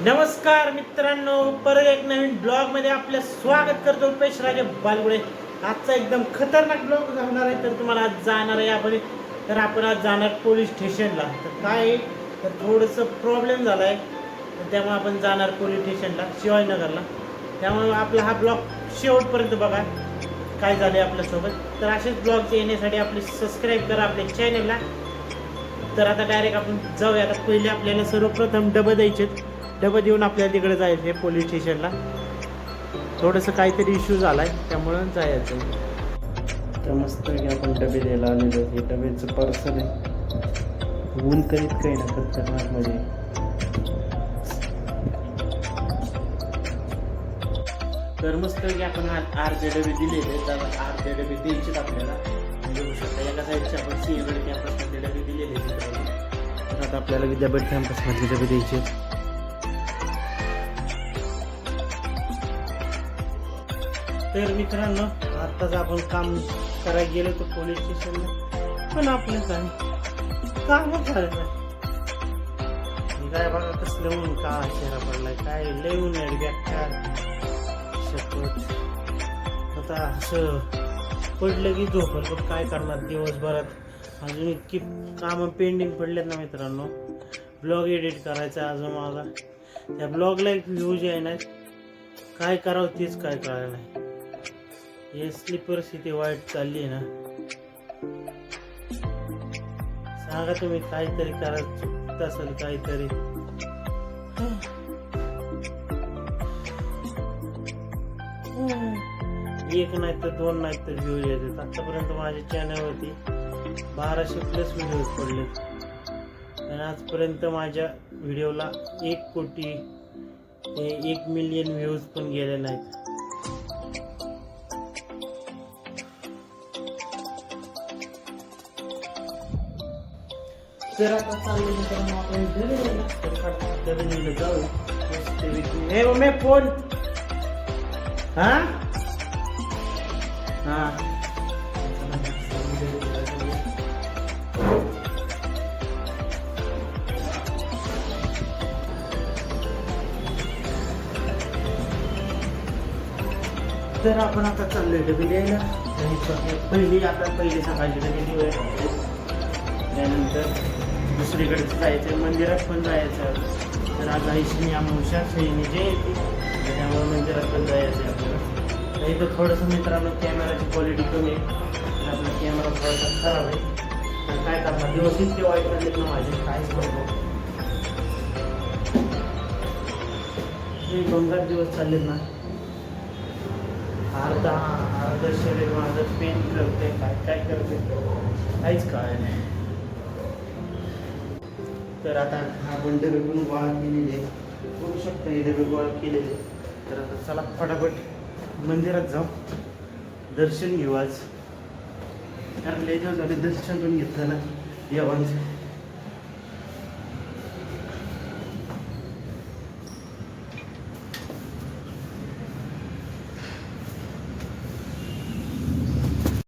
नमस्कार मित्रांनो, परत एक नवीन ब्लॉग मध्ये आपलं स्वागत करतो. पेशराजे बालगुडे. आजचा एकदम खतरनाक ब्लॉग जाणार आहे. तर तुम्हाला आज जाणार आहे आपण आज जाणार पोलीस स्टेशनला. तर काय आहे, तर थोडंसं प्रॉब्लेम झाला आहे, तर त्यामुळे आपण जाणार पोलीस स्टेशनला शिवाजीनगरला. त्यामुळे आपला हा ब्लॉग शेवटपर्यंत बघा काय झालं आहे आपल्यासोबत. तर असेच ब्लॉग येण्यासाठी आपले सबस्क्राईब करा आपल्या चॅनलला. तर आता डायरेक्ट आपण जाऊया. आता पहिले आपल्याला सर्वप्रथम डबं द्यायचे. डबं देऊन आपल्याला तिकडे जायचं आहे पोलीस स्टेशनला. थोडंसं काहीतरी इश्यू झाला आहे त्यामुळं जायचं आहे. तर मस्त आपण डबे द्यायला आलेलो. हे डब्याचं पार्सल आहे. ऊन तर इतकं आहे ना खतरनाकमध्ये. तर मस्त आपण अर्धे डबे दिलेले. तर अर्धे डबे द्यायचेत आपल्याला. बघू शकता एका साईडचे आपण सिंहगड कॅम्पसमधले डबे दिलेले. तर आता आपल्याला विद्यापीठ कॅम्पसमधले डबे द्यायचे. तर मित्रांनो, आत्ताच आपण काम करायला गेलो तर पोलीस स्टेशनला, पण आपलं काय कामच झालं नाही. काय बघा कसलं ऊन, का चेहरा पडलाय, काय लय ऊन आहे बेकार शपथ. आता असं पडलं की झोपल, पण काय करणार दिवसभरात अजून इतकी कामं पेंडिंग पडलेत ना मित्रांनो. ब्लॉग एडिट करायचा अजून माझा. त्या ब्लॉगला एक व्ह्यूज आहे ना, काय करावं तेच काय कळलं नाही. यसली परिस्थिती वाईट चालली आहे ना. सांगा तुम्ही, काहीतरी करा, चुकत असेल काहीतरी. एक नाही तर दोन नाही तर व्ह्यूज येतात. आतापर्यंत माझ्या चॅनलवरती 1200+ व्हिडिओज पडलेत आणि आजपर्यंत माझ्या व्हिडिओला 1 कोटी ते 1 मिलियन व्ह्यूज पण गेले नाहीत. तर आता चालू आपण जाऊ. हे मम्मी फोन. हा हा तर आपण आता चाललोय डबे द्यायला. पहिली सकाळची डबे देऊया. त्यानंतर दुसरीकडे जायचं, मंदिरात पण जायचं. तर आज आईशी अमावस्या शयनी जयंती, त्यामुळे मंदिरात पण जायचं आहे आपल्याला. इथं थोडंसं मित्रांनो कॅमेराची क्वालिटी कमी आहे. तर आपला कॅमेरा थोडासा खराब आहे. तर काय करणार, दिवस इतके वाईट झालेत ना माझे, काहीच करतो. हे 2 दिवस चाललेत ना. अर्ध शरीर माझं पेन करते, काय करते काहीच काय नाही. तर आता आपण डबे पण गोळा केलेले, बघू शकता हे डबे गोळा केलेले. तर आता चला फटाफट मंदिरात जाऊ, दर्शन घेऊ आज. कारण लय दिवस झाले दर्शन पण घेतलं ना देवांचं.